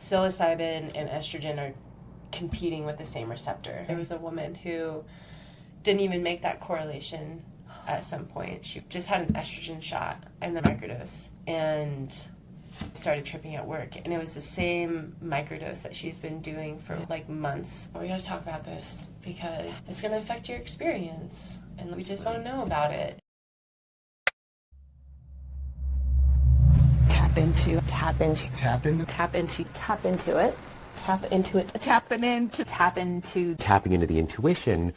psilocybin and estrogen are competing with the same receptor. There was a woman who didn't even make that correlation at some point. She just had an estrogen shot and the microdose and started tripping at work. And it was the same microdose that she's been doing for like months. We gotta talk about this because it's gonna affect your experience and we just don't know about it. Tap into it. Tapping into the intuition.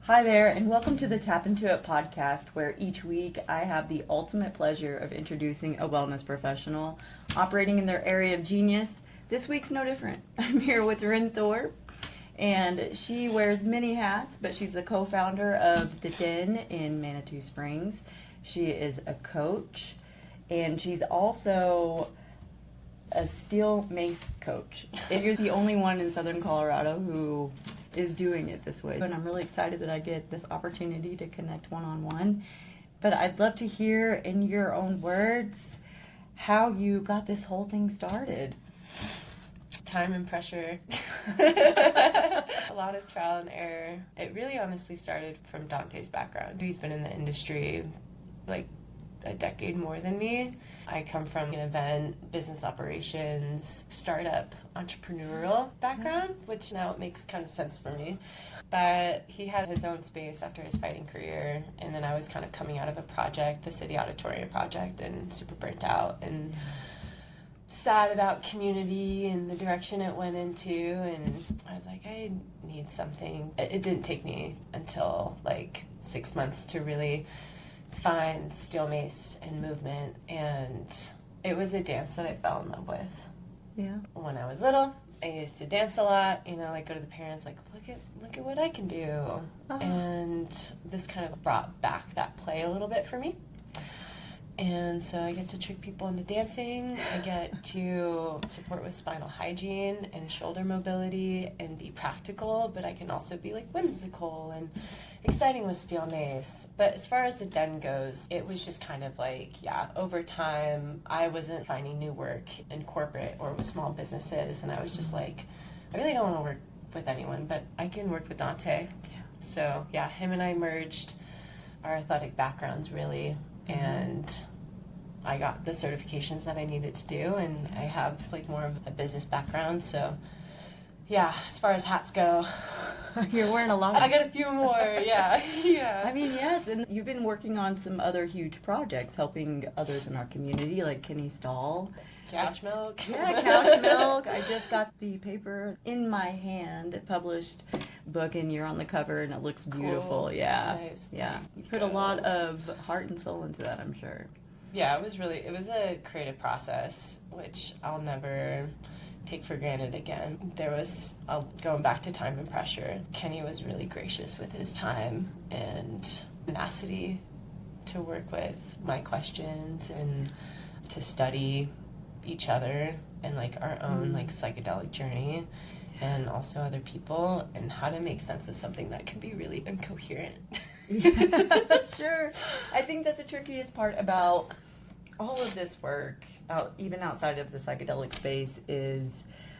Hi there, and welcome to the Tap Intuit Podcast, where each week I have the ultimate pleasure of introducing a wellness professional operating in their area of genius. This week's no different. I'm here with Ren Thorpe, and she wears many hats, but she's the co-founder of The Den in Manitou Springs. She is a coach, and she's also a steel mace coach. And you're the only one in Southern Colorado who is doing it this way. And I'm really excited that I get this opportunity to connect one-on-one. But I'd love to hear in your own words how you got this whole thing started. Time and pressure. A lot of trial and error. It really honestly started from Dante's background. He's been in the industry like a decade more than me. I come from an event, business operations, startup, entrepreneurial background, which now it makes kind of sense for me. But he had his own space after his fighting career, and then I was kind of coming out of a project, the City Auditorium project, and super burnt out and sad about community and the direction it went into, and I was like, I need something. It didn't take me until like 6 months to really find steel mace and movement, and it was a dance that I fell in love with. Yeah. When I was little, I used to dance a lot, like go to the parents, like, look at what I can do. Uh-huh. And this kind of brought back that play a little bit for me. And so I get to trick people into dancing. I get to support with spinal hygiene and shoulder mobility and be practical, but I can also be like whimsical and exciting with steel mace. But as far as the Den goes, it was just kind of like, over time, I wasn't finding new work in corporate or with small businesses. And I was just like, I really don't want to work with anyone, but I can work with Dante. Yeah. So him and I merged our athletic backgrounds really. And I got the certifications that I needed to do, and I have like more of a business background, so as far as hats go, you're wearing a lot. I got a few more, yeah. I mean, yes, and you've been working on some other huge projects, helping others in our community, like Kenny Stahl. Couch milk. Yeah, couch milk. I just got the paper in my hand, published book, and you're on the cover, and it looks beautiful. Cool. Yeah, nice. Yeah. You put a lot of heart and soul into that, I'm sure. Yeah, it was a creative process, which I'll never take for granted again. Going back to time and pressure, Kenny was really gracious with his time and tenacity to work with my questions and to study each other and like our own like psychedelic journey, and also other people, and how to make sense of something that can be really incoherent. Sure. I think that's the trickiest part about all of this work, even outside of the psychedelic space, is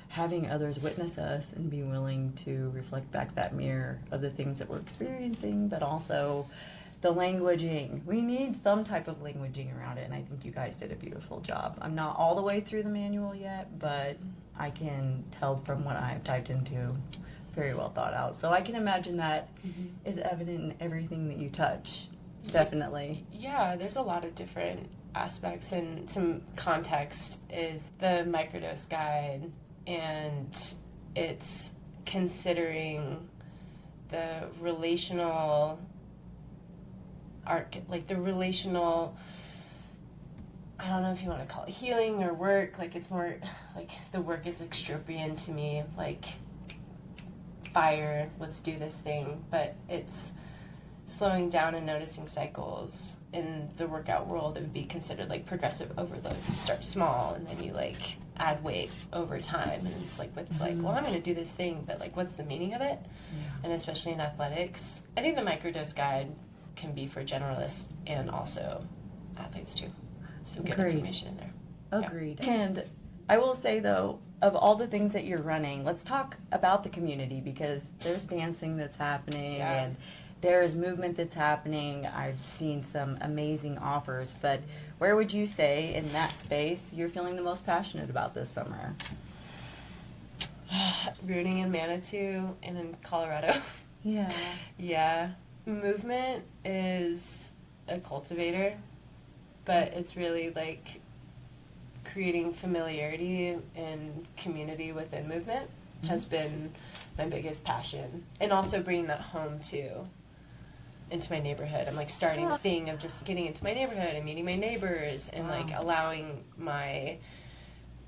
having others witness us and be willing to reflect back that mirror of the things that we're experiencing, but also the languaging. We need some type of languaging around it, and I think you guys did a beautiful job. I'm not all the way through the manual yet, but I can tell from what I've dived into, very well thought out. So I can imagine that is evident in everything that you touch, definitely. Yeah, there's a lot of different aspects, and some context is the microdose guide, and it's considering the relational the relational, I don't know if you want to call it healing or work, like it's more like the work is extropian to me, like fire, let's do this thing, but it's slowing down and noticing cycles. In the workout world, it would be considered like progressive overload. You start small and then you like add weight over time, and it's like like, well, I'm going to do this thing, but like what's the meaning of it? And especially in athletics, I think the microdose guide can be for generalists and also athletes too. some good Agreed. information in there. Agreed. Yeah. And I will say, though, of all the things that you're running, let's talk about the community, because there's dancing that's happening and there's movement that's happening. I've seen some amazing offers, but where would you say in that space you're feeling the most passionate about this summer? Rooting in Manitou and in Colorado. Yeah. Yeah. Movement is a cultivator, but it's really like creating familiarity and community within movement has been my biggest passion. And also bringing that home too, into my neighborhood. I'm like starting this thing of just getting into my neighborhood and meeting my neighbors and like allowing my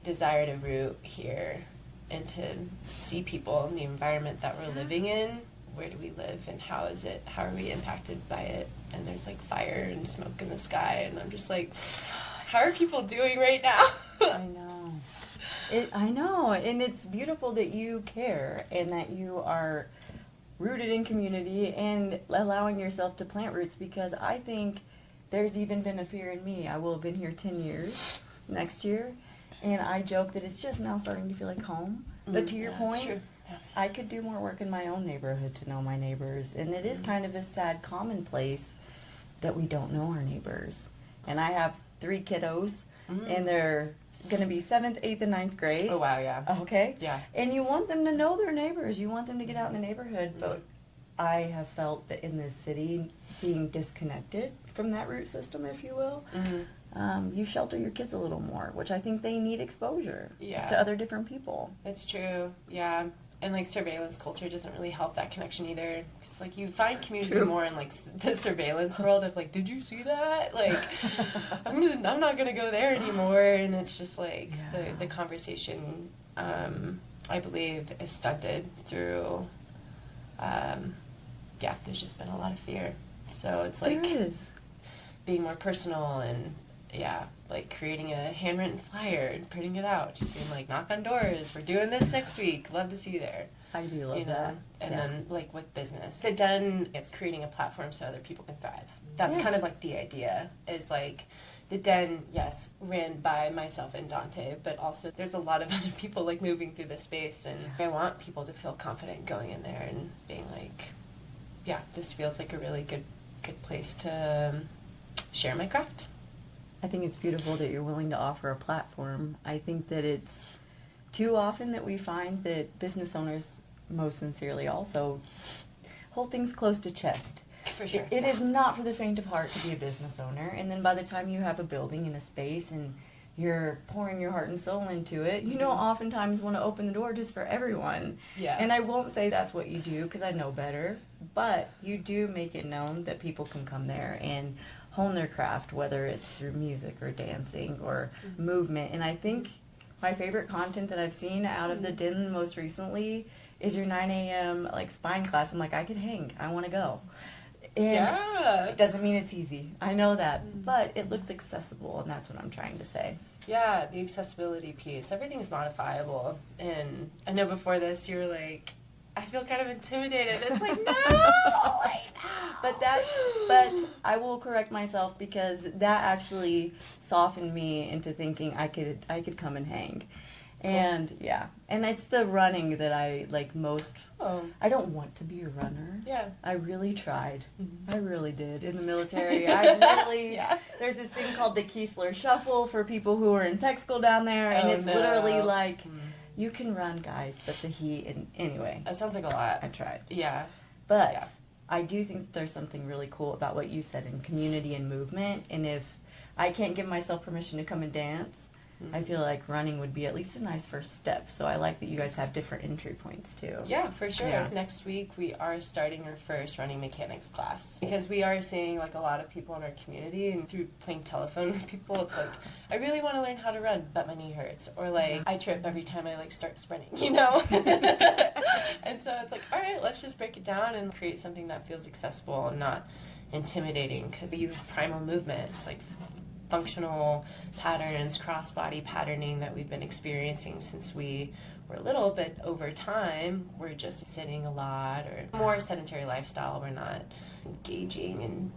desire to root here and to see people in the environment that we're living in. Where do we live and how are we impacted by it? And there's like fire and smoke in the sky and I'm just like, how are people doing right now? I know, and it's beautiful that you care and that you are rooted in community and allowing yourself to plant roots, because I think there's even been a fear in me. I will have been here 10 years next year, and I joke that it's just now starting to feel like home. But to your point, I could do more work in my own neighborhood to know my neighbors, and it is kind of a sad commonplace that we don't know our neighbors. And I have 3 kiddos, and they're going to be 7th, 8th, and 9th grade. Oh, wow, yeah. Okay? Yeah. And you want them to know their neighbors. You want them to get out in the neighborhood. But I have felt that in this city, being disconnected from that root system, if you will, you shelter your kids a little more, which I think they need exposure to other different people. It's true, yeah. And like surveillance culture doesn't really help that connection either. It's like you find community more in like the surveillance world of like, did you see that? Like, I'm not gonna go there anymore. And it's just like the conversation, I believe, is stunted through. There's just been a lot of fear. So it's like being more personal and like creating a handwritten flyer and printing it out, just being like, knock on doors, we're doing this next week, love to see you there. I do love that. And then like with business, the Den, it's creating a platform so other people can thrive. That's kind of like the idea, is like the Den, yes, ran by myself and Dante, but also there's a lot of other people like moving through the space, and I want people to feel confident going in there and being like, this feels like a really good place to share my craft. I think it's beautiful that you're willing to offer a platform. I think that it's too often that we find that business owners most sincerely also hold things close to chest. For sure. It is not for the faint of heart to be a business owner, and then by the time you have a building and a space and you're pouring your heart and soul into it, you don't oftentimes want to open the door just for everyone. Yeah. And I won't say that's what you do, because I know better, but you do make it known that people can come there and hone their craft, whether it's through music or dancing or movement. And I think my favorite content that I've seen out of the Den most recently is your 9 a.m. like spine class. I'm like, I could hang. I want to go. And it doesn't mean it's easy. I know that. But it looks accessible, and that's what I'm trying to say. Yeah, the accessibility piece. Everything's modifiable. And I know before this you were like, I feel kind of intimidated. It's like, no, I know. But I will correct myself, because that actually softened me into thinking I could come and hang. And and it's the running that I like most. I don't want to be a runner. Yeah. I really tried. I really did in the military. I really there's this thing called the Keesler Shuffle for people who are in tech school down there, and it's literally like you can run, guys, but the heat, and anyway. That sounds like a lot. I tried. Yeah. But I do think that there's something really cool about what you said in community and movement, and if I can't give myself permission to come and dance, I feel like running would be at least a nice first step. So I like that you guys have different entry points too. Yeah, for sure. Yeah. Next week we are starting our first running mechanics class, because we are seeing like a lot of people in our community, and through playing telephone with people, it's like, I really want to learn how to run, but my knee hurts, or like I trip every time I like start sprinting, you know? And so it's like, all right, let's just break it down and create something that feels accessible and not intimidating, because you have primal movement. It's like functional patterns, cross-body patterning that we've been experiencing since we were little, but over time we're just sitting a lot, or more sedentary lifestyle. We're not engaging in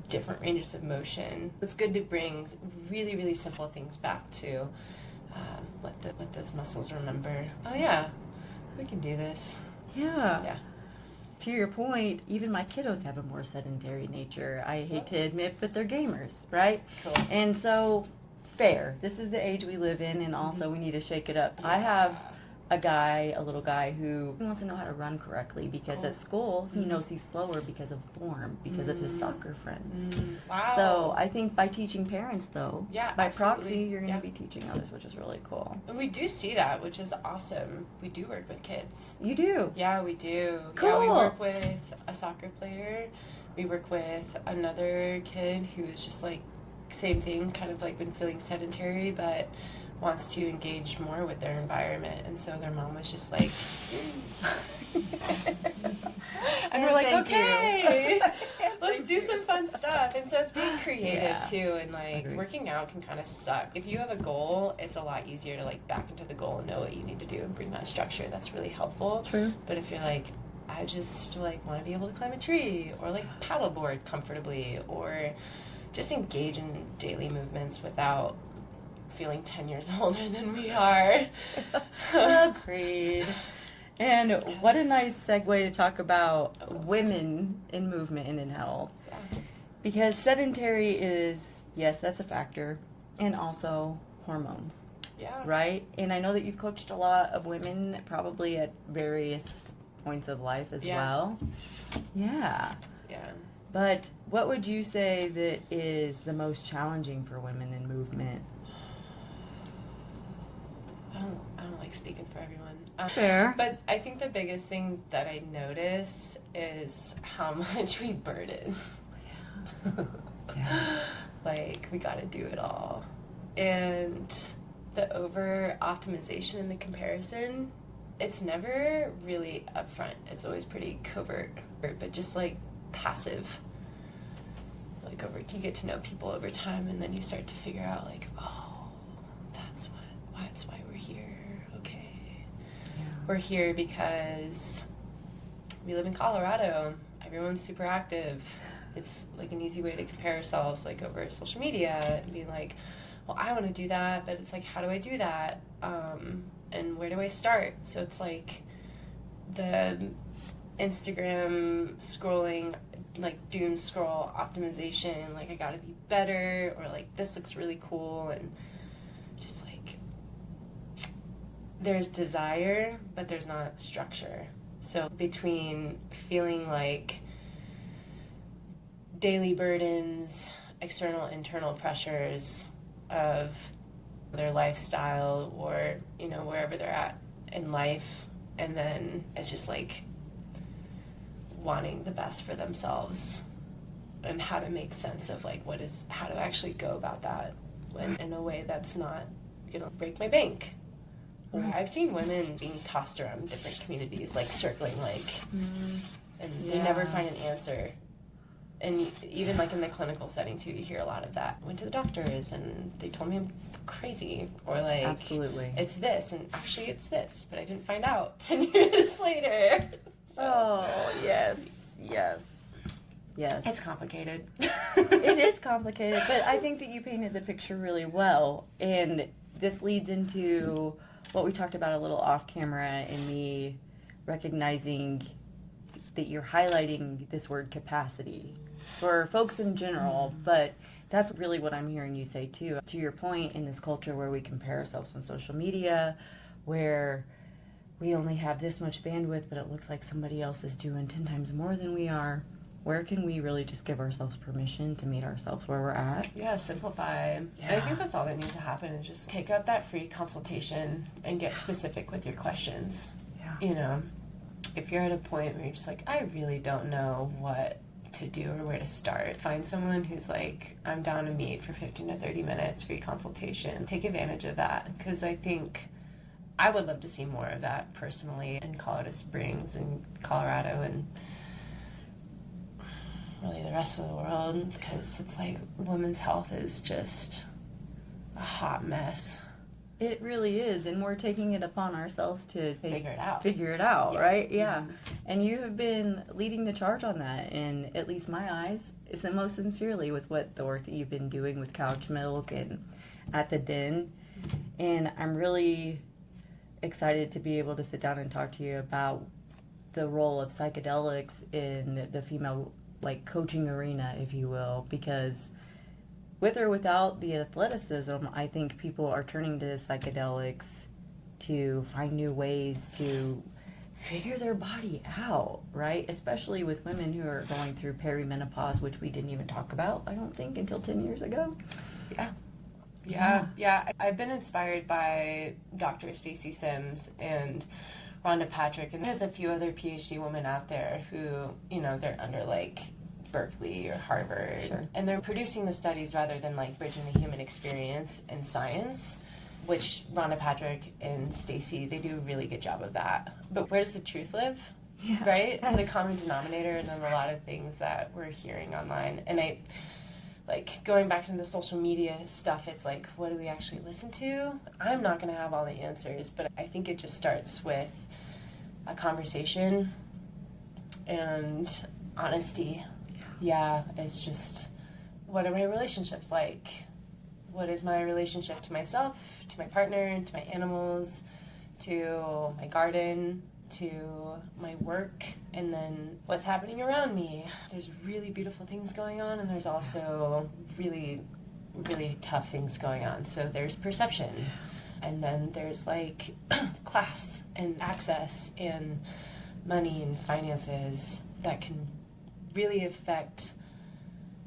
different ranges of motion. It's good to bring really, really simple things back to let those muscles remember, oh yeah, we can do this. Yeah. To your point, even my kiddos have a more sedentary nature. I hate to admit, but they're gamers, right? Cool. And so, fair. This is the age we live in, and also we need to shake it up. Yeah. I have a little guy who wants to know how to run correctly because at school he knows he's slower because of form, because of his soccer friends. Wow. So I think by teaching parents, though, by absolutely. proxy, you're going to be teaching others, which is really cool. And we do see that, which is awesome. We do work with kids. You do? Yeah, we do. Cool. Yeah, we work with a soccer player. We work with another kid who is just like, same thing, kind of like been feeling sedentary, but wants to engage more with their environment. And so their mom was just like, and we're like, okay, let's do some fun stuff. And so it's being creative too, and like working out can kind of suck. If you have a goal, it's a lot easier to like back into the goal and know what you need to do and bring that structure. That's really helpful. True. But if you're like, I just like want to be able to climb a tree or like paddleboard comfortably or just engage in daily movements without feeling 10 years older than we are. Agreed. And what a nice segue to talk about women in movement and in health. Yeah. Because sedentary is, yes, that's a factor, and also hormones. Yeah. Right? And I know that you've coached a lot of women probably at various points of life as well. Yeah. Yeah. But what would you say that is the most challenging for women in movement? I don't like speaking for everyone. Fair. But I think the biggest thing that I notice is how much we burden. Like, we got to do it all. And the over-optimization and the comparison, it's never really upfront. It's always pretty covert, but just, like, passive. Like, you get to know people over time, and then you start to figure out, like, oh, that's why we're here. Okay. Yeah. We're here because we live in Colorado. Everyone's super active. It's like an easy way to compare ourselves, like over social media, and be like, well, I want to do that, but it's like, how do I do that? And where do I start? So it's like the Instagram scrolling, like doom scroll optimization, like I gotta be better, or like this looks really cool, and just like there's desire, but there's not structure. So between feeling like daily burdens, external, internal pressures of their lifestyle or, you know, wherever they're at in life, and then it's just like wanting the best for themselves and how to make sense of like how to actually go about that when in a way that's not, you know, break my bank. I've seen women being tossed around in different communities, like circling, like, and they never find an answer. And even like in the clinical setting too, you hear a lot of that. Went to the doctors and they told me I'm crazy, or like, absolutely, it's this, and actually it's this, but I didn't find out 10 years later. So, oh, yes. it's complicated. It is complicated, but I think that you painted the picture really well, and this leads into what we talked about a little off camera, and me recognizing that you're highlighting this word capacity for folks in general, but that's really what I'm hearing you say too. To your point, in this culture where we compare ourselves on social media, where we only have this much bandwidth, but it looks like somebody else is doing 10 times more than we are, where can we really just give ourselves permission to meet ourselves where we're at? Yeah, simplify. Yeah. And I think that's all that needs to happen, is just take up that free consultation and get specific with your questions. Yeah. You know, if you're at a point where you're just like, I really don't know what to do or where to start, find someone who's like, I'm down to meet for 15 to 30 minutes, free consultation. Take advantage of that, because I think I would love to see more of that personally in Colorado Springs and Colorado and really the rest of the world, because it's like women's health is just a hot mess. It really is, and we're taking it upon ourselves to figure it out, yeah. Right? Yeah. Mm-hmm. And you have been leading the charge on that in at least my eyes. most sincerely with what the work that you've been doing with Couch Milk and at the Den. And I'm really excited to be able to sit down and talk to you about the role of psychedelics in the female, like, coaching arena, if you will, because with or without the athleticism, I think people are turning to psychedelics to find new ways to figure their body out, right? Especially with women who are going through perimenopause, which we didn't even talk about, I don't think, until 10 years ago. Yeah. I've been inspired by Dr. Stacy Sims and Rhonda Patrick, and there's a few other PhD women out there who, you know, they're under like Berkeley or Harvard, Sure. and they're producing the studies rather than like bridging the human experience and science, which Rhonda Patrick and Stacy, they do a really good job of that. But where does the truth live? Yes. Right? It's the common denominator, and then a lot of things that we're hearing online. And I, like, going back into the social media stuff, it's like, what do we actually listen to? I'm not going to have all the answers, but I think it just starts with a conversation and honesty. Yeah, it's just, what are my relationships like? What is my relationship to myself, to my partner, to my animals, to my garden, to my work, and then what's happening around me? There's really beautiful things going on, and there's also really, really tough things going on. So there's perception, and then there's like class and access and money and finances that can really affect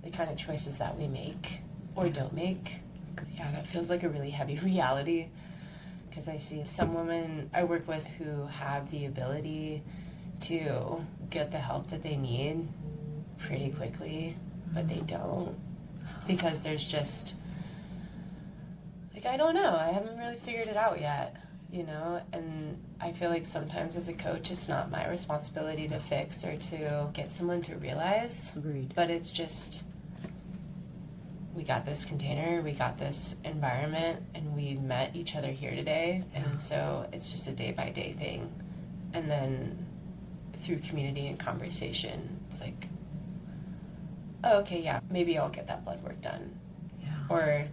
the kind of choices that we make or don't make. Yeah, that feels like a really heavy reality, because I see some women I work with who have the ability to get the help that they need pretty quickly, but they don't, because there's just, like, I don't know, I haven't really figured it out yet, you know, and I feel like sometimes as a coach, it's not my responsibility to fix or to get someone to realize. Agreed. But it's just, we got this container, we got this environment, and we met each other here today, and so it's just a day-by-day thing. And then through community and conversation, it's like, oh, okay, yeah, maybe I'll get that blood work done. Yeah. Or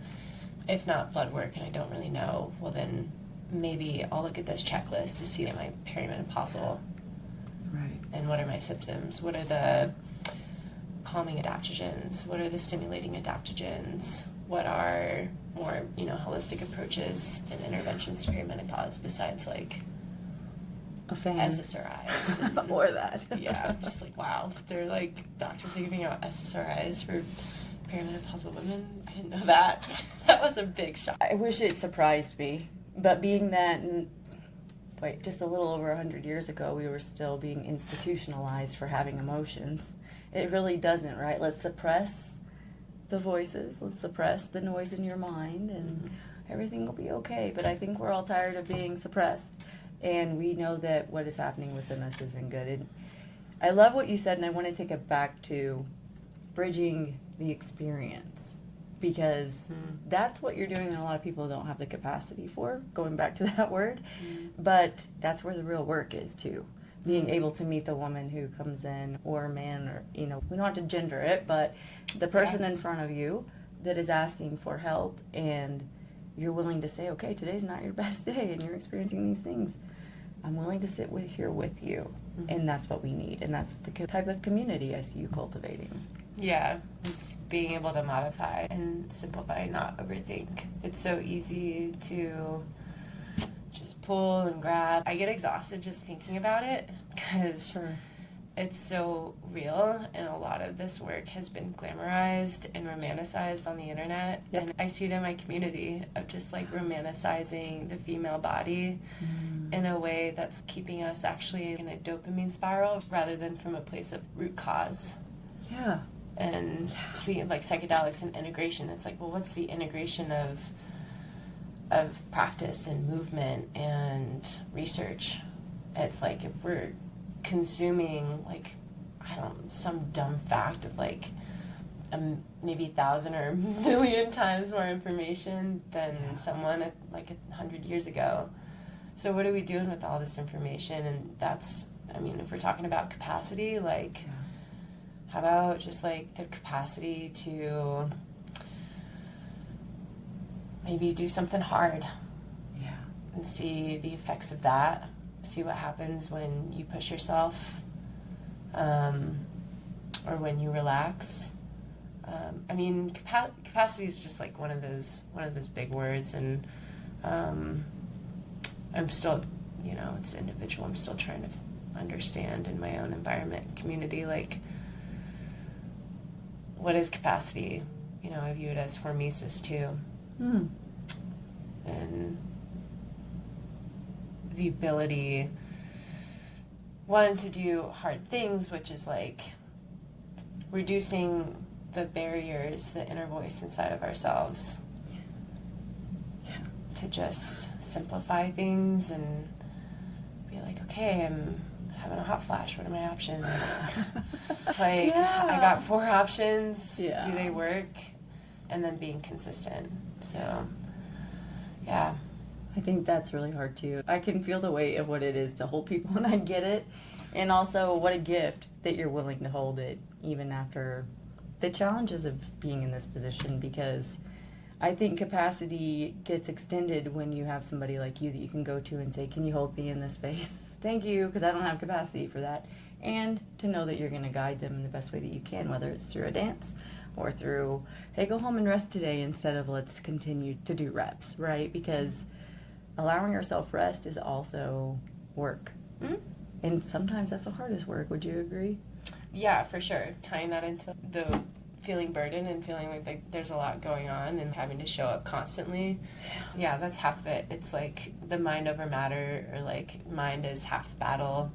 if not blood work and I don't really know, well then maybe I'll look at this checklist to see am I perimenopausal, Right. and what are my symptoms, what are the calming adaptogens, what are the stimulating adaptogens, what are more, you know, holistic approaches and interventions to perimenopause besides like A fan. SSRIs. And, or that. yeah, just like, wow, they're like, doctors are giving out SSRIs for perimenopausal women. I didn't know that. That was a big shock. I wish it surprised me, but being that, just a little over 100 years ago, we were still being institutionalized for having emotions. It really doesn't, right? Let's suppress the voices, let's suppress the noise in your mind, and everything will be okay. But I think we're all tired of being suppressed, and we know that what is happening within us isn't good. And I love what you said, and I want to take it back to bridging the experience, because that's what you're doing and a lot of people don't have the capacity for, going back to that word. But that's where the real work is too. Being able to meet the woman who comes in, or a man, or, you know, we don't have to gender it, but the person in front of you that is asking for help, and you're willing to say, okay, today's not your best day and you're experiencing these things. I'm willing to sit here with you. And that's what we need. And that's the type of community I see you cultivating. Yeah, just being able to modify and simplify, not overthink. It's so easy to just pull and grab. I get exhausted just thinking about it, because it's so real, and a lot of this work has been glamorized and romanticized on the internet. And I see it in my community of just like romanticizing the female body in a way that's keeping us actually in a dopamine spiral rather than from a place of root cause. Yeah. And speaking of like psychedelics and integration, it's like, well, what's the integration of practice and movement and research? It's like, if we're consuming like, I don't know, some dumb fact of like maybe 1,000 or 1,000,000 times more information than someone at like 100 years ago. So what are we doing with all this information? And that's, I mean, if we're talking about capacity, like, How about just like the capacity to maybe do something hard? Yeah. And see the effects of that. See what happens when you push yourself, or when you relax. I mean, capacity is just like one of those big words, and I'm still, it's individual. I'm still trying to understand in my own environment, community, like, what is capacity? I view it as hormesis too. And the ability, one, to do hard things, which is like reducing the barriers, the inner voice inside of ourselves. Yeah. To just simplify things and be like, okay, I'm having a hot flash. What are my options? Like, Yeah. I got 4 options. Yeah. Do they work? And then being consistent. So, yeah. I think that's really hard too. I can feel the weight of what it is to hold people, and I get it. And also, what a gift that you're willing to hold it, even after the challenges of being in this position, because I think capacity gets extended when you have somebody like you that you can go to and say, can you hold me in this space? Thank you, because I don't have capacity for that. And to know that you're going to guide them in the best way that you can, whether it's through a dance or through, hey, go home and rest today, instead of let's continue to do reps, right? Because allowing yourself rest is also work. Mm-hmm. And sometimes that's the hardest work. Would you agree? Yeah, for sure. Tying that into the feeling burden and feeling like there's a lot going on and having to show up constantly. Yeah, that's half of it. It's like the mind over matter, or like mind is half the battle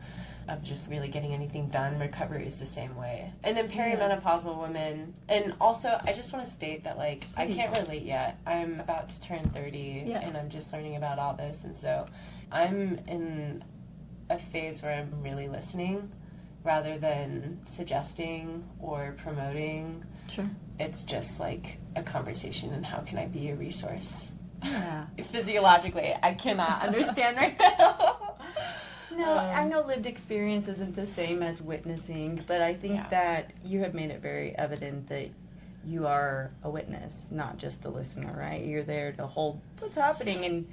of just really getting anything done. Recovery is the same way. And then perimenopausal women, and also I just want to state that, like, I can't relate yet. I'm about to turn 30 and I'm just learning about all this, and so I'm in a phase where I'm really listening rather than suggesting or promoting. Sure. It's just like a conversation, and how can I be a resource? Yeah. Physiologically, I cannot understand right now. No, I know lived experience isn't the same as witnessing, but I think that you have made it very evident that you are a witness, not just a listener, right? You're there to hold what's happening, and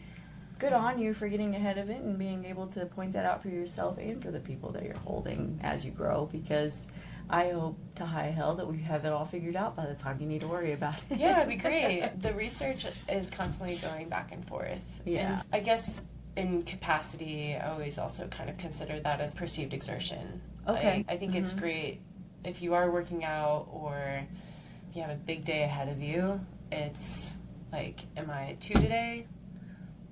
good on you for getting ahead of it and being able to point that out for yourself and for the people that you're holding as you grow, because I hope to high hell that we have it all figured out by the time you need to worry about it. Yeah, it'd be great. The research is constantly going back and forth. Yeah. And I guess in capacity, I always also kind of consider that as perceived exertion. Okay. I think it's great if you are working out or you have a big day ahead of you. It's like, am I at 2 today?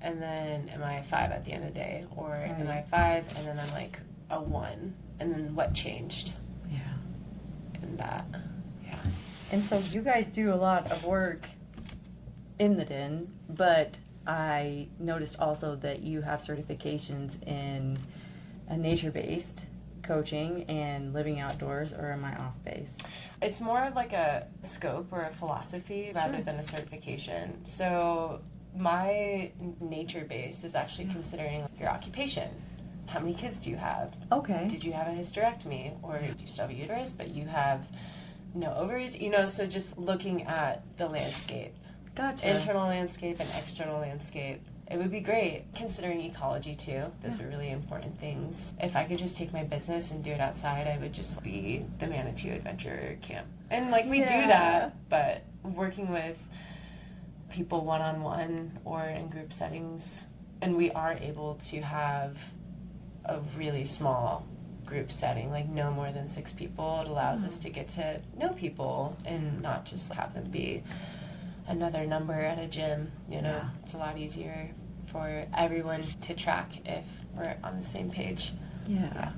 And then am I a 5 at the end of the day? Or am I a 5 and then I'm like a 1? And then what changed? Yeah. And that. Yeah. And so you guys do a lot of work in the den, but I noticed also that you have certifications in a nature-based coaching and living outdoors, or am I off base? It's more of like a scope or a philosophy rather than a certification. So my nature base is actually considering your occupation. How many kids do you have? Okay. Did you have a hysterectomy? Or do you still have a uterus, but you have no ovaries? So just looking at the landscape. Gotcha. Internal landscape and external landscape. It would be great, considering ecology too. Those are really important things. If I could just take my business and do it outside, I would just be the Manitou Adventure Camp. And we do that, but working with people one-on-one or in group settings, and we are able to have a really small group setting, like no more than 6 people. It allows us to get to know people and not just have them be another number at a gym. It's a lot easier for everyone to track if we're on the same page. Yeah.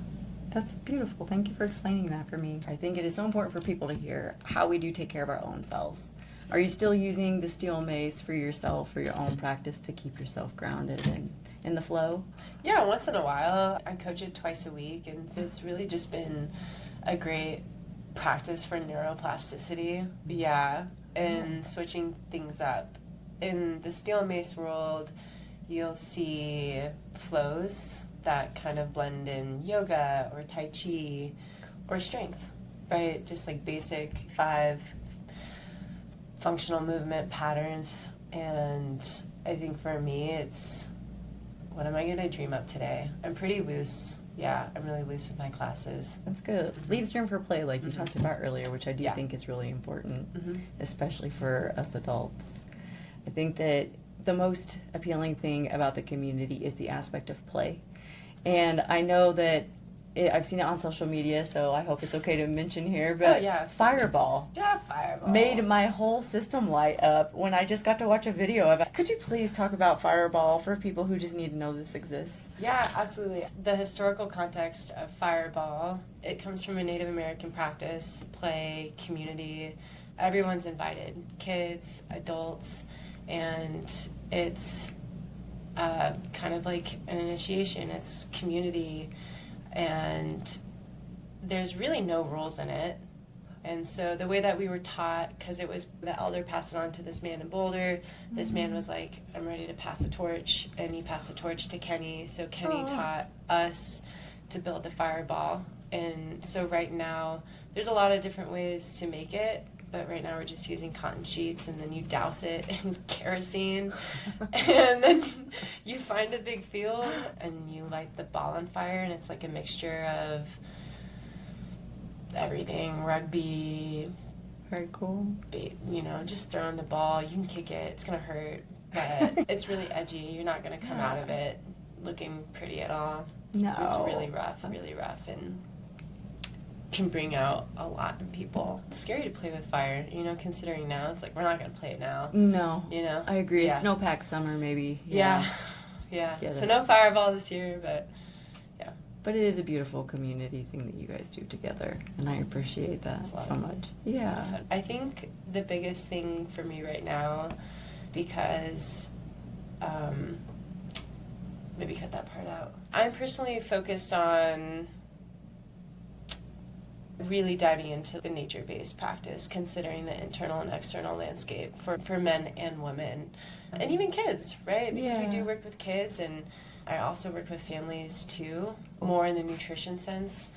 That's beautiful. Thank you for explaining that for me. I think it is so important for people to hear how we do take care of our own selves. Are you still using the steel mace for yourself, for your own practice, to keep yourself grounded and in the flow? Yeah, once in a while. I coach it twice a week, and it's really just been a great practice for neuroplasticity. Yeah, and switching things up. In the steel mace world, you'll see flows that kind of blend in yoga or tai chi or strength. right? Just like basic 5 functional movement patterns. And I think for me, it's, what am I going to dream up today? I'm pretty loose. Yeah, I'm really loose with my classes. That's good. Leaves room for play, like you talked about earlier, which I do Yeah. think is really important, especially for us adults. I think that the most appealing thing about the community is the aspect of play. And I know that I've seen it on social media, so I hope it's okay to mention here, but Fireball. Yeah, Fireball. Made my whole system light up when I just got to watch a video of it. Could you please talk about Fireball for people who just need to know this exists? Yeah, absolutely. The historical context of Fireball, it comes from a Native American practice, play, community. Everyone's invited, kids, adults, and it's kind of like an initiation. It's community, and there's really no rules in it. And so the way that we were taught, because it was the elder passed it on to this man in Boulder, this man was like, I'm ready to pass the torch, and he passed the torch to Kenny. So Kenny taught us to build the Fireball. And so right now, there's a lot of different ways to make it, but right now we're just using cotton sheets, and then you douse it in kerosene, and then you find a big field, and you light the ball on fire, and it's like a mixture of everything, rugby, Very cool. you know, just throwing the ball. You can kick it, it's gonna hurt, but it's really edgy. You're not gonna come out of it looking pretty at all. It's really rough, and can bring out a lot in people. It's scary to play with fire, you know, considering now it's like we're not gonna play it now. No. You know? I agree. Yeah. Snowpack summer, maybe. Yeah. So no Fireball this year, but yeah. But it is a beautiful community thing that you guys do together, and I appreciate that It's a lot so of much. It's a lot of fun. I think the biggest thing for me right now, because maybe cut that part out. I'm personally focused on really diving into the nature-based practice, considering the internal and external landscape for men and women, and even kids, right? Because we do work with kids, and I also work with families too, more in the nutrition sense,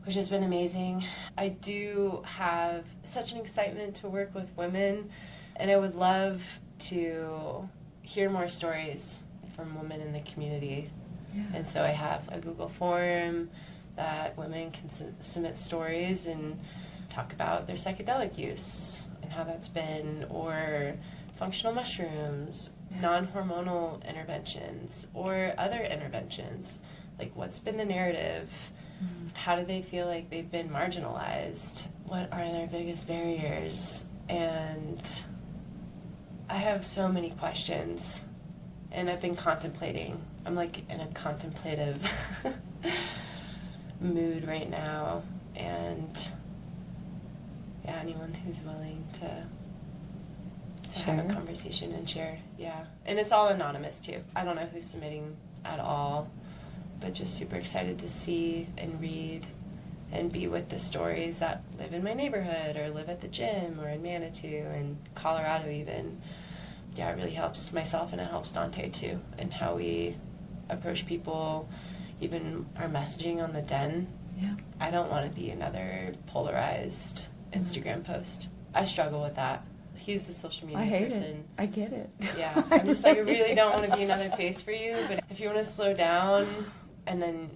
which has been amazing. I do have such an excitement to work with women, and I would love to hear more stories from women in the community. Yeah. And so I have a Google form that women can submit stories and talk about their psychedelic use and how that's been, or functional mushrooms, non-hormonal interventions, or other interventions. Like, what's been the narrative? How do they feel like they've been marginalized? What are their biggest barriers? And I have so many questions, and I've been contemplating. I'm like in a contemplative mood right now, and anyone who's willing to have a conversation and share, and it's all anonymous too. I don't know who's submitting at all, but just super excited to see and read and be with the stories that live in my neighborhood or live at the gym or in Manitou and Colorado even. It really helps myself, and it helps Dante too, and how we approach people. Even our messaging on the Den. Yeah. I don't want to be another polarized Instagram post. I struggle with that. He's the social media person. It. I get it. Yeah. I'm just like, I really don't want to be another face for you, but if you want to slow down, and then,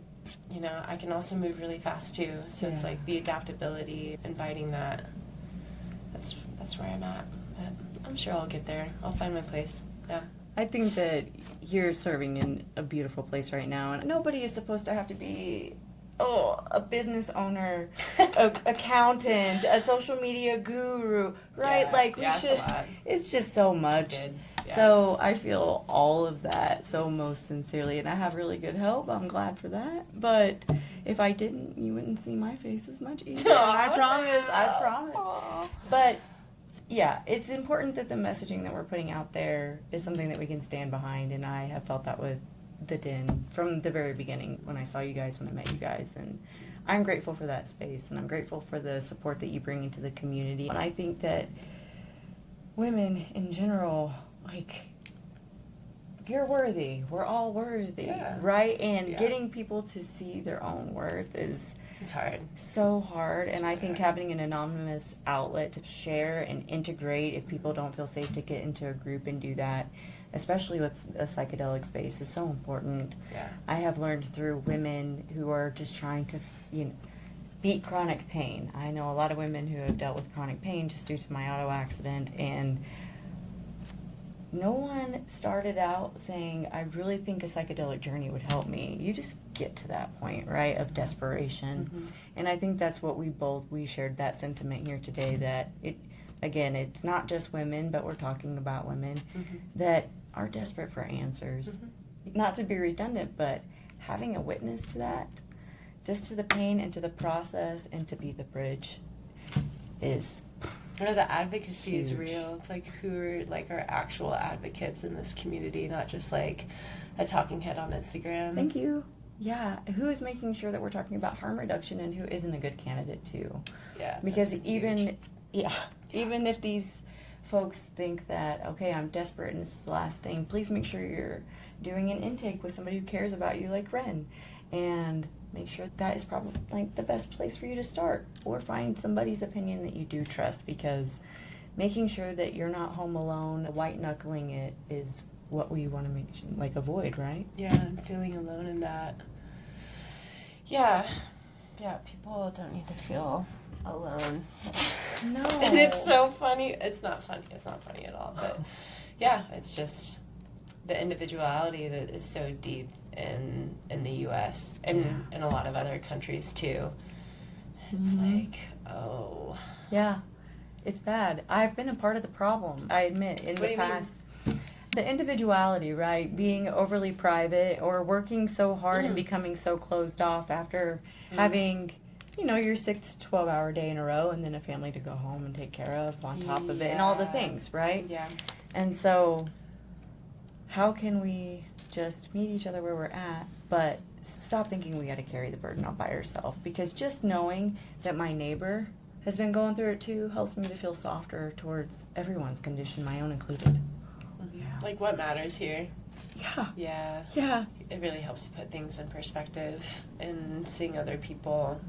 you know, I can also move really fast too. So it's like the adaptability, inviting that. That's where I'm at. But I'm sure I'll get there. I'll find my place. Yeah. I think that you're serving in a beautiful place right now, and nobody is supposed to have to be a business owner, a accountant, a social media guru, right? It's just so much. So I feel all of that so most sincerely, and I have really good help. I'm glad for that. But if I didn't, you wouldn't see my face as much either. I promise. But yeah, it's important that the messaging that we're putting out there is something that we can stand behind, and I have felt that with the Den from the very beginning when I saw you guys, when I met you guys, and I'm grateful for that space, and I'm grateful for the support that you bring into the community. And I think that women in general, like, you're worthy. We're all worthy, right? And getting people to see their own worth is It's hard. So hard. And I think hard. having an anonymous outlet to share and integrate if people don't feel safe to get into a group and do that, especially with a psychedelic space, is so important. Yeah. I have learned through women who are just trying to, beat chronic pain. I know a lot of women who have dealt with chronic pain just due to my auto accident, and no one started out saying, I really think a psychedelic journey would help me. You just get to that point, right, of desperation. Mm-hmm. And I think that's what we shared that sentiment here today, that it's not just women, but we're talking about women that are desperate for answers. Not to be redundant, but having a witness to that, just to the pain and to the process and to be the bridge is the advocacy huge. is real. It's like who are like our actual advocates in this community, not just like a talking head on Instagram. Thank you. Yeah, who is making sure that we're talking about harm reduction and who isn't a good candidate too? Yeah. Because that's even huge. even if these folks think that, okay, I'm desperate and this is the last thing, please make sure you're doing an intake with somebody who cares about you like Ren, and make sure that is probably like the best place for you to start, or find somebody's opinion that you do trust, because making sure that you're not home alone, white knuckling it is what we want to avoid, right? Yeah, and feeling alone in that. Yeah, people don't need to feel alone. No. And it's so funny. It's not funny at all. But yeah, it's just the individuality that is so deep in the U.S. and in a lot of other countries too. It's like, oh. Yeah, it's bad. I've been a part of the problem, I admit, in the past. The individuality, right? Being overly private or working so hard and becoming so closed off after having, your 6 to 12-hour day in a row, and then a family to go home and take care of on top of it, and all the things, right? Yeah. And so how can we just meet each other where we're at, but stop thinking we got to carry the burden all by ourselves? Because just knowing that my neighbor has been going through it too helps me to feel softer towards everyone's condition, my own included. Like what matters here. Yeah. It really helps to put things in perspective and seeing other people.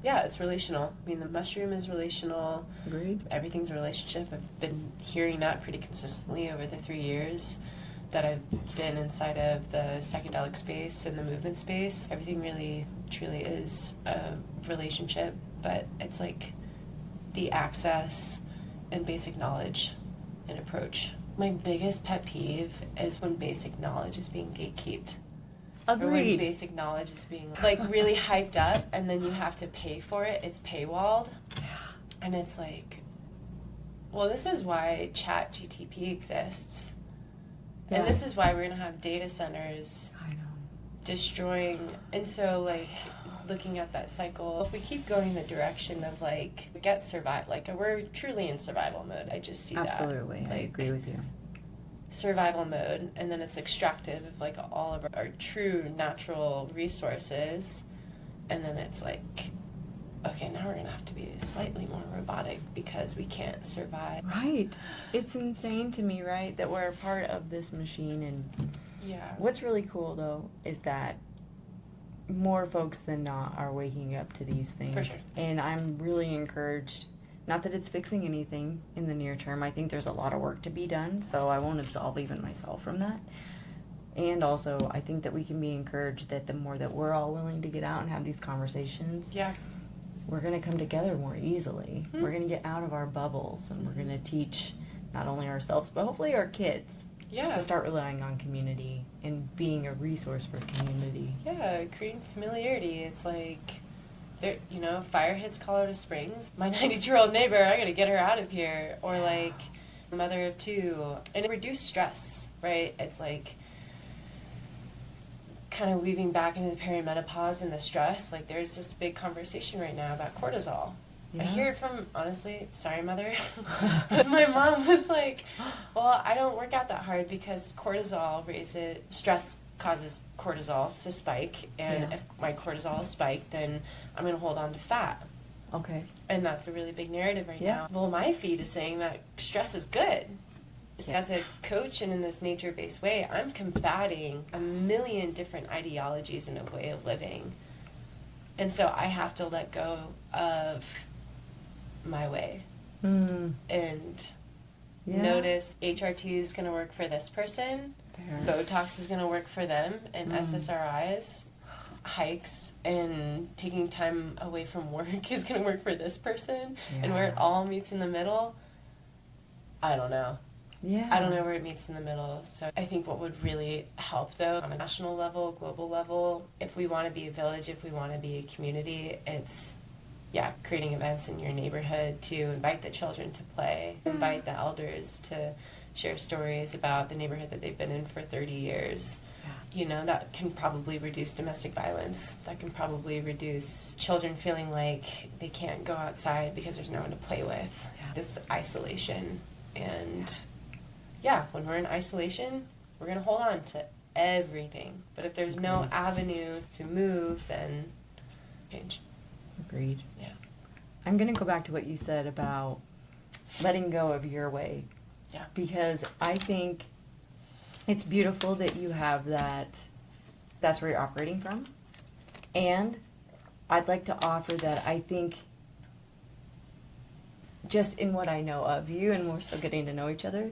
Yeah, it's relational. I mean, the mushroom is relational. Agreed. Everything's a relationship. I've been hearing that pretty consistently over the 3 years that I've been inside of the psychedelic space and the movement space. Everything really, truly is a relationship, but it's like the access and basic knowledge and approach. My biggest pet peeve is when basic knowledge is being gatekept. Agreed. Or when basic knowledge is being like really hyped up and then you have to pay for it. It's paywalled. And it's like, well, this is why ChatGTP exists. And this is why we're going to have data centers destroying. And so, like, looking at that cycle, if we keep going the direction of, like, we're truly in survival mode. I just see that. Absolutely. I agree with you. Survival mode, and then it's extractive of, like, all of our true natural resources. And then it's like, okay, now we're going to have to be slightly more robotic because we can't survive. Right. It's insane to me, right, that we're a part of this machine. And what's really cool, though, is that more folks than not are waking up to these things. For sure. And I'm really encouraged, not that it's fixing anything in the near term. I think there's a lot of work to be done, so I won't absolve even myself from that. And also, I think that we can be encouraged that the more that we're all willing to get out and have these conversations, we're going to come together more easily. Mm-hmm. We're going to get out of our bubbles, and we're going to teach not only ourselves, but hopefully our kids to start relying on community and being a resource for community. Yeah, creating familiarity. It's like, fire hits Colorado Springs. My 92-year-old neighbor, I got to get her out of here. Or like, mother of 2. And reduce stress, right? It's like, kind of weaving back into the perimenopause and the stress. Like, there's this big conversation right now about cortisol. I hear it from, honestly, sorry mother, but my mom was like, well, I don't work out that hard because stress causes cortisol to spike, and if my cortisol is spiked, then I'm going to hold on to fat. Okay. And that's a really big narrative right now. Well, my feed is saying that stress is good. As a coach and in this nature-based way, I'm combating a million different ideologies and a way of living. And so I have to let go of my way Mm. and Yeah. notice HRT is going to work for this person, Fair. Botox is going to work for them, and SSRIs, hikes, and taking time away from work is going to work for this person. And where it all meets in the middle, I don't know. Yeah. I don't know where it meets in the middle. So I think what would really help, though, on a national level, global level, if we want to be a village, if we want to be a community, it's, creating events in your neighborhood to invite the children to play, invite the elders to share stories about the neighborhood that they've been in for 30 years. You know, that can probably reduce domestic violence. That can probably reduce children feeling like they can't go outside because there's no one to play with. This isolation. And when we're in isolation, we're going to hold on to everything. But if there's no avenue to move, then change. Agreed. Yeah. I'm going to go back to what you said about letting go of your way. Yeah. Because I think it's beautiful that you have that's where you're operating from. And I'd like to offer that I think just in what I know of you, and we're still getting to know each other,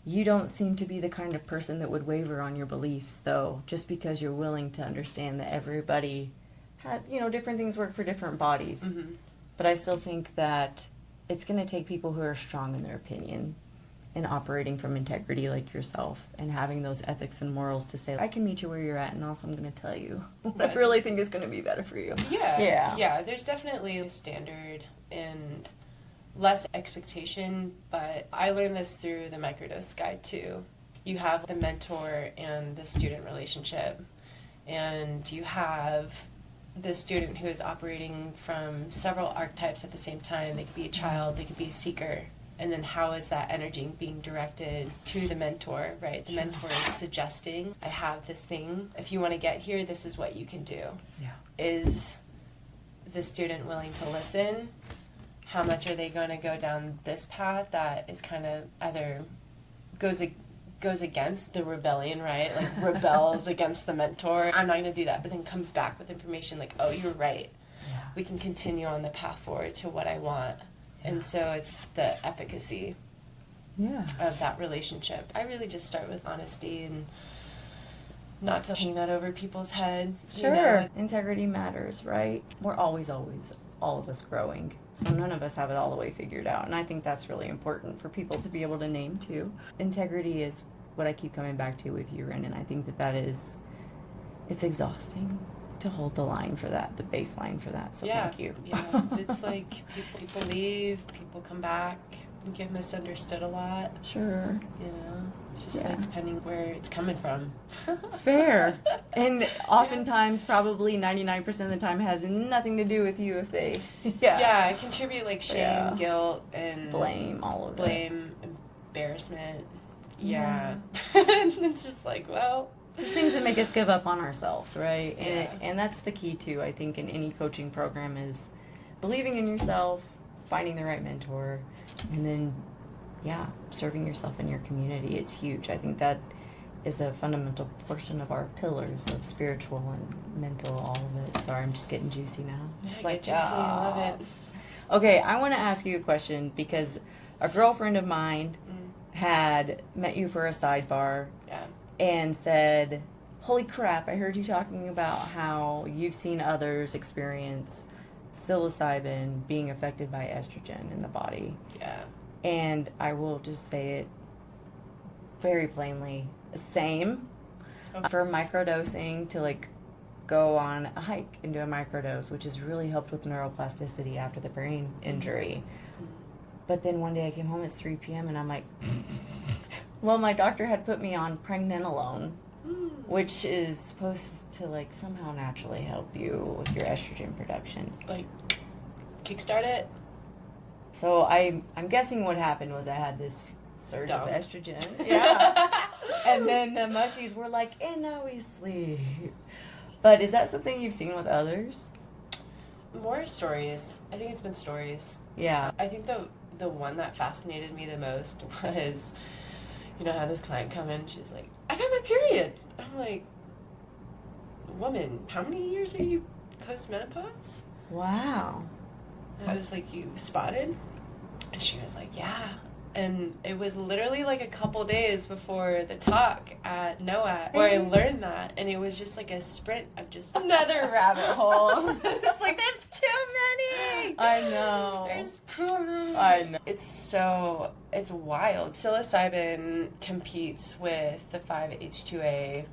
you don't seem to be the kind of person that would waver on your beliefs, though, just because you're willing to understand that everybody has, different things work for different bodies. Mm-hmm. But I still think that it's going to take people who are strong in their opinion and operating from integrity like yourself and having those ethics and morals to say, I can meet you where you're at, and also I'm going to tell you what I really think is going to be better for you. Yeah, there's definitely a standard and less expectation, but I learned this through the microdose guide too. You have the mentor and the student relationship, and you have the student who is operating from several archetypes at the same time. They could be a child, they could be a seeker. And then how is that energy being directed to the mentor, right? The mentor is suggesting, I have this thing. If you want to get here, this is what you can do. Yeah. Is the student willing to listen? How much are they going to go down this path that is kind of either goes against the rebellion, right? Like rebels against the mentor. I'm not going to do that, but then comes back with information like, oh, you're right. Yeah. We can continue on the path forward to what I want. And so it's the efficacy of that relationship. I really just start with honesty and not to hang that over people's head. Sure. Integrity matters, right? We're always, all of us growing. So none of us have it all the way figured out. And I think that's really important for people to be able to name too. Integrity is what I keep coming back to with you, Ren, and I think it's exhausting to hold the line for that, the baseline for that. So thank you. Yeah, it's like people leave, people come back, you get misunderstood a lot. Sure. It's just like depending where it's coming from. Fair. And oftentimes, probably 99% of the time, has nothing to do with you if they. Yeah, I contribute like shame, guilt, and blame, all of it. Blame, embarrassment. Yeah. It's just like, well. Things that make us give up on ourselves, right? And that's the key too, I think, in any coaching program is believing in yourself, finding the right mentor, and then serving yourself in your community. It's huge. I think that is a fundamental portion of our pillars of spiritual and mental, all of it. Sorry, I'm just getting juicy now. Just I love it. Okay, I want to ask you a question because a girlfriend of mine had met you for a sidebar. Yeah. And said, holy crap, I heard you talking about how you've seen others experience psilocybin being affected by estrogen in the body. Yeah. And I will just say it very plainly. Same. Okay. For microdosing to go on a hike and do a microdose, which has really helped with neuroplasticity after the brain injury. But then one day I came home at 3 p.m. and I'm like... Well, my doctor had put me on pregnenolone, which is supposed to somehow naturally help you with your estrogen production. Kickstart it? So I'm guessing what happened was I had this surge of estrogen. And then the mushies were like, and now we sleep. But is that something you've seen with others? More stories. I think it's been stories. Yeah. I think the one that fascinated me the most was... I had this client come in, she's like, I got my period. I'm like, woman, how many years are you post-menopause? Wow. And I was like, you spotted? And she was like, yeah. And it was literally like a couple days before the talk at NOAT where I learned that. And it was just like a sprint of just another rabbit hole. It's like, there's too many. I know. There's too many. I know. It's wild. Psilocybin competes with the 5-HT2A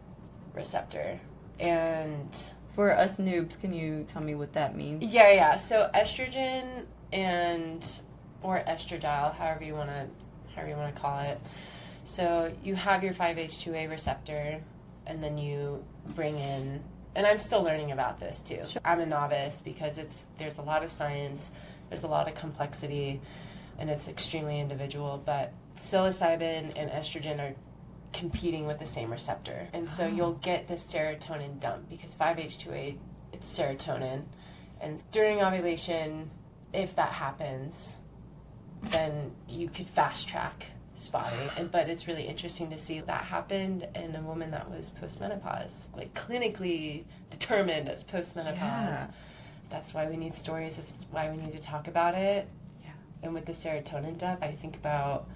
receptor. And for us noobs, can you tell me what that means? yeah. So estrogen or estradiol, however you want to call it. So you have your 5-HT2A receptor, and then you bring in, and I'm still learning about this too. Sure. I'm a novice because there's a lot of science, there's a lot of complexity, and it's extremely individual. But psilocybin and estrogen are competing with the same receptor, and so you'll get this serotonin dump because 5-HT2A, it's serotonin, and during ovulation, if that happens, then you could fast track spotting. But it's really interesting to see that happened in a woman that was postmenopause, like clinically determined as postmenopause. Yeah. That's why we need stories. That's why we need to talk about it. Yeah. And with the serotonin dump, I think about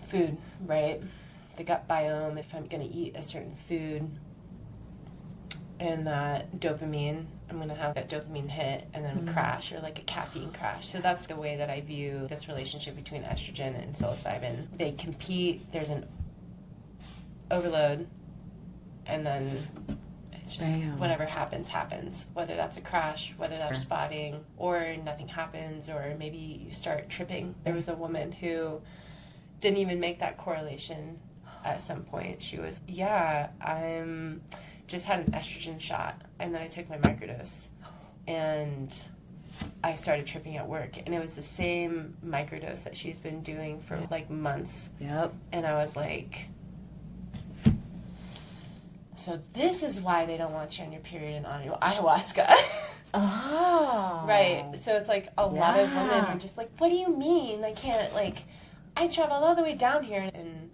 food, right? The gut biome, if I'm going to eat a certain food, and that dopamine, I'm going to have that dopamine hit and then crash, or like a caffeine crash. So that's the way that I view this relationship between estrogen and psilocybin. They compete, there's an overload, and then it's just whatever happens. Whether that's a crash, whether that's spotting, or nothing happens, or maybe you start tripping. There was a woman who didn't even make that correlation at some point. She was, I'm just had an estrogen shot, and then I took my microdose, and I started tripping at work, and it was the same microdose that she's been doing for like months. Yep. And I was like, so this is why they don't want you on your period and on your ayahuasca. Oh. Right. So it's like a lot of women are just like, what do you mean? I can't, like, I traveled all the way down here, and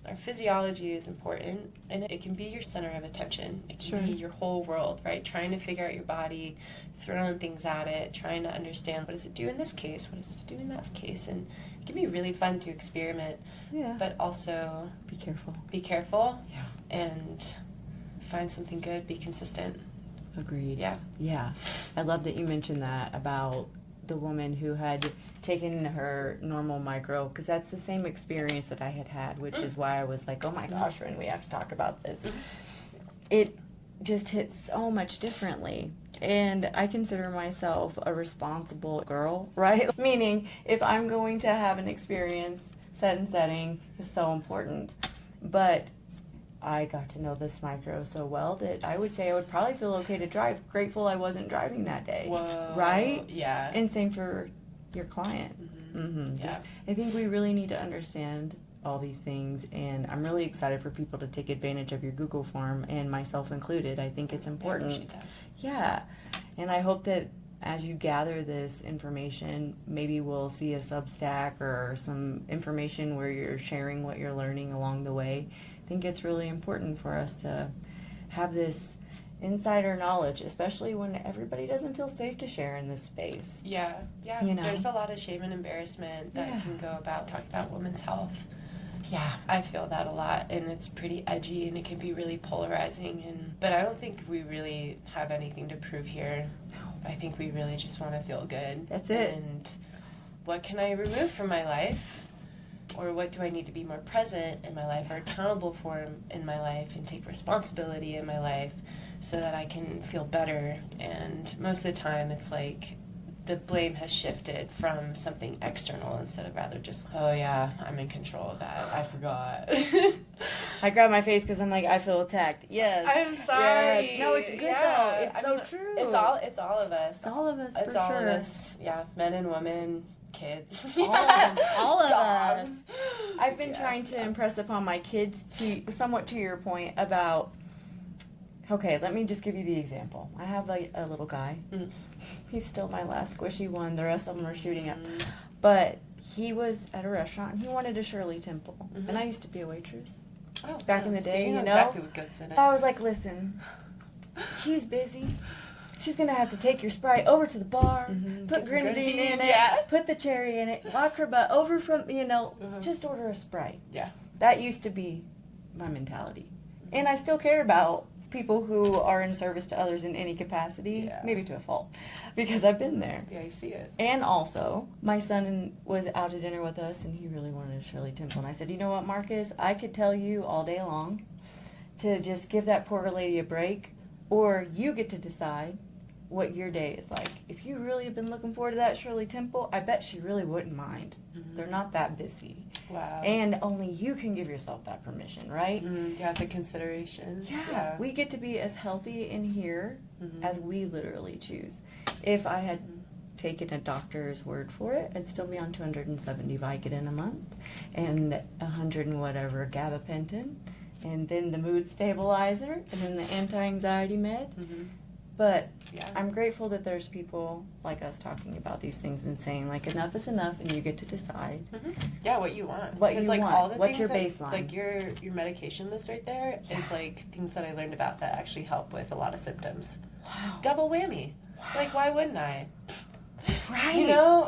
our physiology is important, and it can be your center of attention. It can be your whole world, right? Trying to figure out your body, throwing things at it, trying to understand what does it do in this case, what does it do in that case, and it can be really fun to experiment. Yeah. But also be careful. Yeah. And find something good. Be consistent. Agreed. Yeah. Yeah. I love that you mentioned that about the woman who had taken her normal micro, because that's the same experience that I had, which is why I was like, oh my gosh, Ren, we have to talk about this. It just hits so much differently. And I consider myself a responsible girl, right? Meaning, if I'm going to have an experience, set and setting is so important. But I got to know this micro so well that I would say I would probably feel okay to drive. Grateful I wasn't driving that day. Whoa. Right? Yeah. And same for your client. Yeah. I think we really need to understand all these things, and I'm really excited for people to take advantage of your Google form, and myself included. I think it's important. I appreciate that. Yeah. And I hope that as you gather this information, maybe we'll see a Substack or some information where you're sharing what you're learning along the way. I think it's really important for us to have this insider knowledge, especially when everybody doesn't feel safe to share in this space. Yeah. You know? There's a lot of shame and embarrassment that can go about talking about women's health. Yeah, I feel that a lot, and it's pretty edgy, and it can be really polarizing. But I don't think we really have anything to prove here. I think we really just want to feel good. That's it. And what can I remove from my life? Or what do I need to be more present in my life or accountable for in my life and take responsibility in my life so that I can feel better? And most of the time it's like the blame has shifted from something external instead of rather just, oh yeah, I'm in control of that. I forgot. I grab my face because I'm like, I feel attacked. Yes. I'm sorry. Yes. No, it's good though. It's so true. It's all of us. It's all of us. It's for all sure. of us. Yeah, men and women. Kids. All of Dogs. us. I've been trying to impress upon my kids, somewhat to your point about, okay, let me just give you the example. I have a little guy. He's still my last squishy one. The rest of them are shooting up. But he was at a restaurant and he wanted a Shirley Temple. And I used to be a waitress. Oh, back in the day, so you know you know? exactly what goes in it. I was like, listen, she's busy. She's going to have to take your Sprite over to the bar, put grenadine in it, put the cherry in it, walk her butt over from, just order a Sprite. Yeah. That used to be my mentality. And I still care about people who are in service to others in any capacity, maybe to a fault, because I've been there. Yeah, I see it. And also, my son was out to dinner with us, and he really wanted a Shirley Temple. And I said, you know what, Marcus? I could tell you all day long to just give that poor lady a break, or you get to decide what your day is like. If you really have been looking forward to that Shirley Temple, I bet she really wouldn't mind. They're not that busy. Wow. And only you can give yourself that permission, right? Yeah, the consideration. Yeah. We get to be as healthy in here as we literally choose. If I had taken a doctor's word for it, I'd still be on 270 Vicodin a month and 100 and whatever gabapentin, and then the mood stabilizer, and then the anti-anxiety med. But I'm grateful that there's people like us talking about these things and saying, like, enough is enough, and you get to decide. Yeah, what you want. What you like, want. All the What's your things baseline? Like your medication list right there is like things that I learned about that actually help with a lot of symptoms. Wow. Double whammy. Wow. Like, why wouldn't I? Right.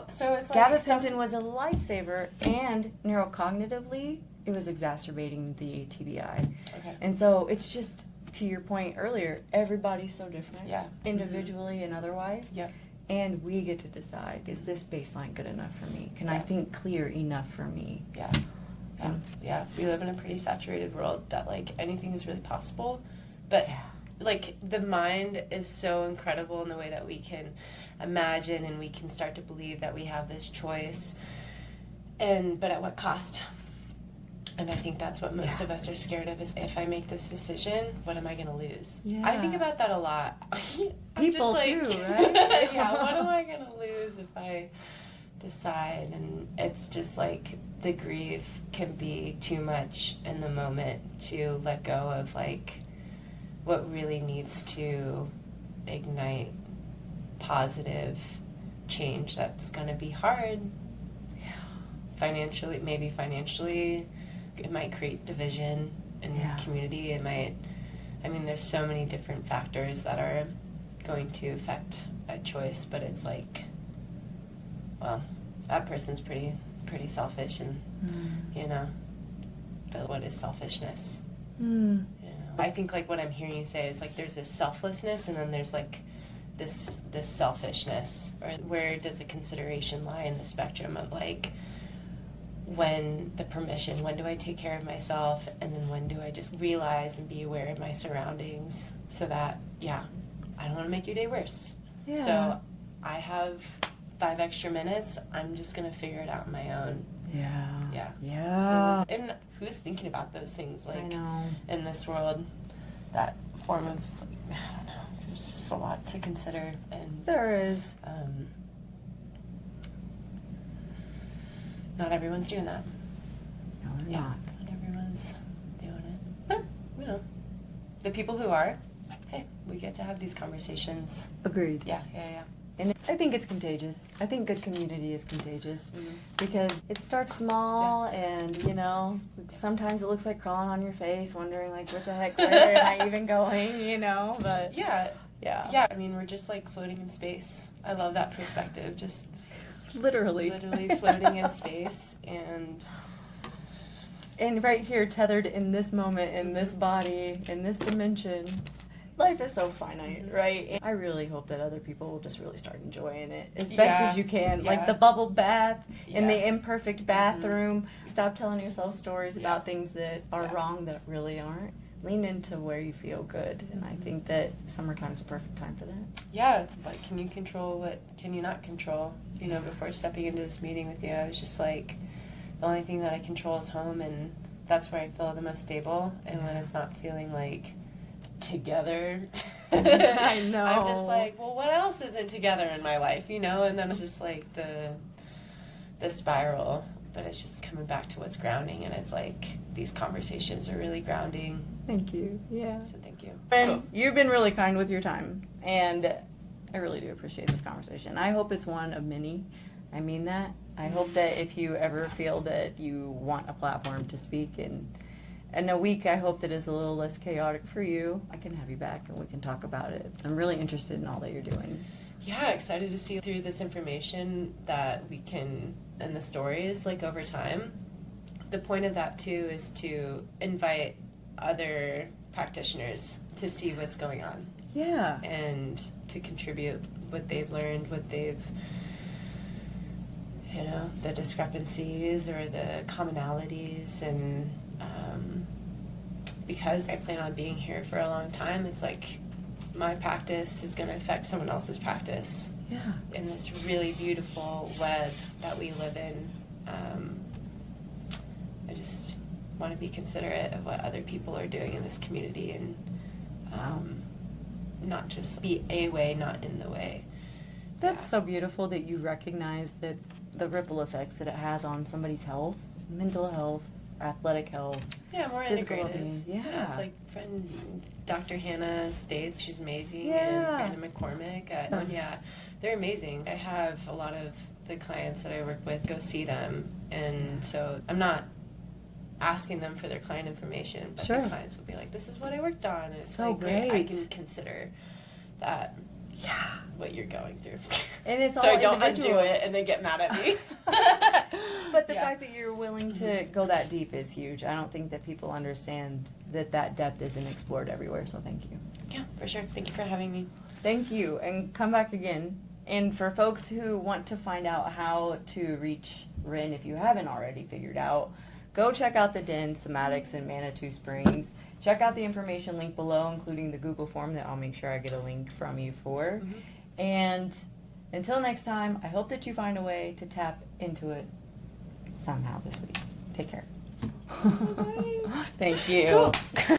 So it's like gabapentin was a lifesaver, and neurocognitively, it was exacerbating the TBI. Okay. And so it's just, to your point earlier, everybody's so different. Yeah. Individually and otherwise. Yep. And we get to decide, is this baseline good enough for me? Can I think clear enough for me? Yeah. Yeah. We live in a pretty saturated world that, like, anything is really possible. But, like, the mind is so incredible in the way that we can imagine and we can start to believe that we have this choice. But at what cost? And I think that's what most of us are scared of, is if I make this decision, what am I going to lose? Yeah. I think about that a lot. People just, too, right? Yeah, what am I going to lose if I decide? And it's just like the grief can be too much in the moment to let go of, like, what really needs to ignite positive change that's going to be hard. Financially, it might create division in the community. It might, there's so many different factors that are going to affect a choice, but it's like, well, that person's pretty selfish, and, but what is selfishness? I think, like, what I'm hearing you say is, like, there's this selflessness, and then there's, like, this selfishness, or where does the consideration lie in the spectrum of, like, when do I take care of myself, and then when do I just realize and be aware of my surroundings, so that, I don't want to make your day worse. Yeah. So I have 5 extra minutes, I'm just going to figure it out on my own. Yeah. So and who's thinking about those things, like, I know. in this world, that form of, I don't know, there's just a lot to consider. And there is. Not everyone's doing that. No, they're not. Not everyone's doing it. But, the people who are, hey, we get to have these conversations. Agreed. Yeah. And I think it's contagious. I think good community is contagious because it starts small and, sometimes it looks like crawling on your face, wondering, like, what the heck, where am I even going, but... Yeah. We're just, like, floating in space. I love that perspective. Just... Literally floating in space, and right here, tethered in this moment, in this body, in this dimension. Life is so finite, right? And I really hope that other people will just really start enjoying it as best as you can. Like the bubble bath in the imperfect bathroom. Stop telling yourself stories about things that are wrong that really aren't. Lean into where you feel good, and I think that summertime's a perfect time for that. Yeah, it's like, can you control what can you not control? Before stepping into this meeting with you, I was just like, the only thing that I control is home, and that's where I feel the most stable. And when it's not feeling like together, I know. I'm just like, well, what else isn't together in my life, And then it's just like the spiral. But it's just coming back to what's grounding, and it's like these conversations are really grounding. Thank you. Yeah. So thank you. And you've been really kind with your time, and I really do appreciate this conversation. I hope it's one of many. I mean that. I hope that if you ever feel that you want a platform to speak and And a week I hope that is a little less chaotic for you. I can have you back and we can talk about it. I'm really interested in all that you're doing. Yeah, excited to see through this information that we can, and the stories, like, over time. The point of that, too, is to invite other practitioners to see what's going on. Yeah. And to contribute what they've learned, what they've, you know, the discrepancies or the commonalities. And because I plan on being here for a long time, it's like my practice is going to affect someone else's practice. Yeah. In this really beautiful web that we live in. I just want to be considerate of what other people are doing in this community, and not just be a way, not in the way. That's so beautiful that you recognize that the ripple effects that it has on somebody's health, mental health, athletic health. Yeah, more physical integrative. well-being. Yeah. It's like friend Dr. Hannah States, she's amazing, Yeah. and Brandon McCormick. And yeah, they're amazing. I have a lot of the clients that I work with go see them, and so I'm not asking them for their client information, but Sure. the clients will be like, "This is what I worked on." And it's So like, great, I great. can consider that. Yeah, what you're going through. And it's all so I don't individual. undo it and then get mad at me. But the Yeah. fact that you're willing to go that deep is huge. I don't think that people understand that that depth isn't explored everywhere, so thank you. Yeah, for sure. Thank you for having me. Thank you, and come back again. And for folks who want to find out how to reach Ren, if you haven't already figured out, go check out the Den, Somatics in Manitou Springs. Check out the information link below, including the Google form that I'll make sure I get a link from you for. Mm-hmm. And until next time, I hope that you find a way to tap into it somehow this week. Take care. Thank you. Cool.